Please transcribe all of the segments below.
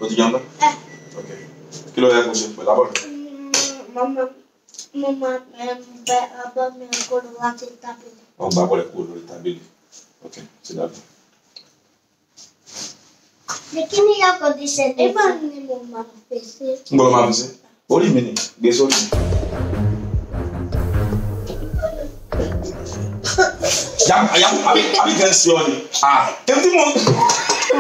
O ti jẹun tán? Ok. Kí ló yẹ kó ṣe pẹ̀lú abọ́ rẹ̀? Mo máa bẹ abọ́ mi kó lọ láti tábìlì. Wọ́n gba abọ́ rẹ̀ kúrò lórí tábìlì. Ok, sit down. Kí ni yàtọ̀ di ṣẹlẹ̀? Ibà ni mo máa fi sí. Ń gbọ́dọ̀ máa fi sí. Orí mi ni, gbé sórí mi. Àbí kẹ́ ń ṣe ọ ni. Èmi mo. Oh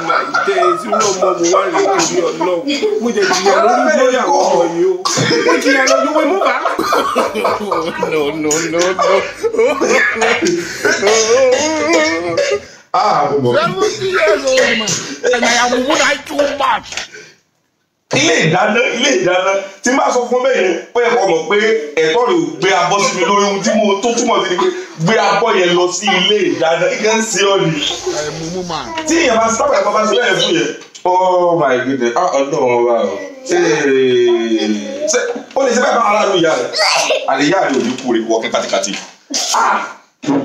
my days, you know mom wá rí torí Ọlọ́run. Mo jẹ jìyà lórí ìgbéyàwó ọmọ yìí o. Mo jìyà lójú wé mú bá. No. Mo. 70 years old man. And I am woman too much. Ilé ìdáná tí n bá sọ fún bẹ́ẹ̀ yẹn ó yẹ kó mọ̀ pé ẹ̀tọ́ rẹ̀ ò gbé abọ́ sí mi lórí ohun tí mo tó túmọ̀ sí ni pé gbé abọ́ yẹn lọ sí ilé ìdáná kíkẹ́ ń ṣe ọ́ ni. Tí èèyàn bá sábà ẹ̀kọ́ bá ṣe bẹ́ẹ̀ fún yẹn oh my goodness ọlọ́run wa o ó lè ṣe bẹ́ẹ̀ bá aráàlú ìyá rẹ̀ àlè ìyá rẹ̀ ò ní kú rẹ̀ wọ́ kí kátikáti.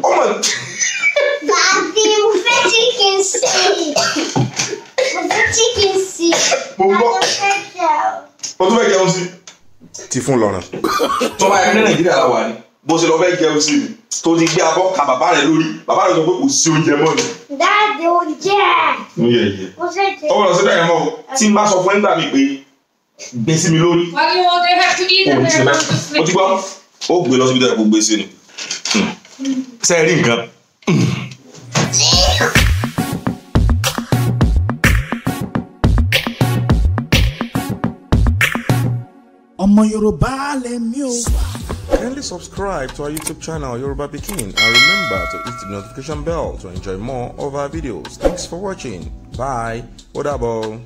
Ọmọ. Daddy, mo fẹ́ chicken sí. Mo gbọ́. O tún fẹ́ jẹun sí. Ti fún lọ́rùn. Tó bá yẹ ní Nàìjíríà la wà ní. Bó ṣe lọ fẹ́ jẹun sí ni. Tó ti gbé abọ́ ka bàbá rẹ̀ lórí. Bàbá rẹ̀ sọ pé kò sí oúnjẹ mọ́ ni. Daddy, oúnjẹ. Mo yẹ. Ọmọ lọ sí bẹ́ẹ̀ mọ́ o. Tí n bá sọ fún ẹ̀ ń gbà mí pé gbé sí mi lórí. O ti gbọ́. Ó gbé lọ síbi tó yẹ kó gbé sí ni. Ṣé ẹ rí nǹkan? Ọmọ Yorùbá lèmi o. Kindly subscribe to our YouTube channel Yoruba Pikin and remember to hit the notification bell to enjoy more of our videos. Thanks for watching. Bye. Ó dàbọ̀.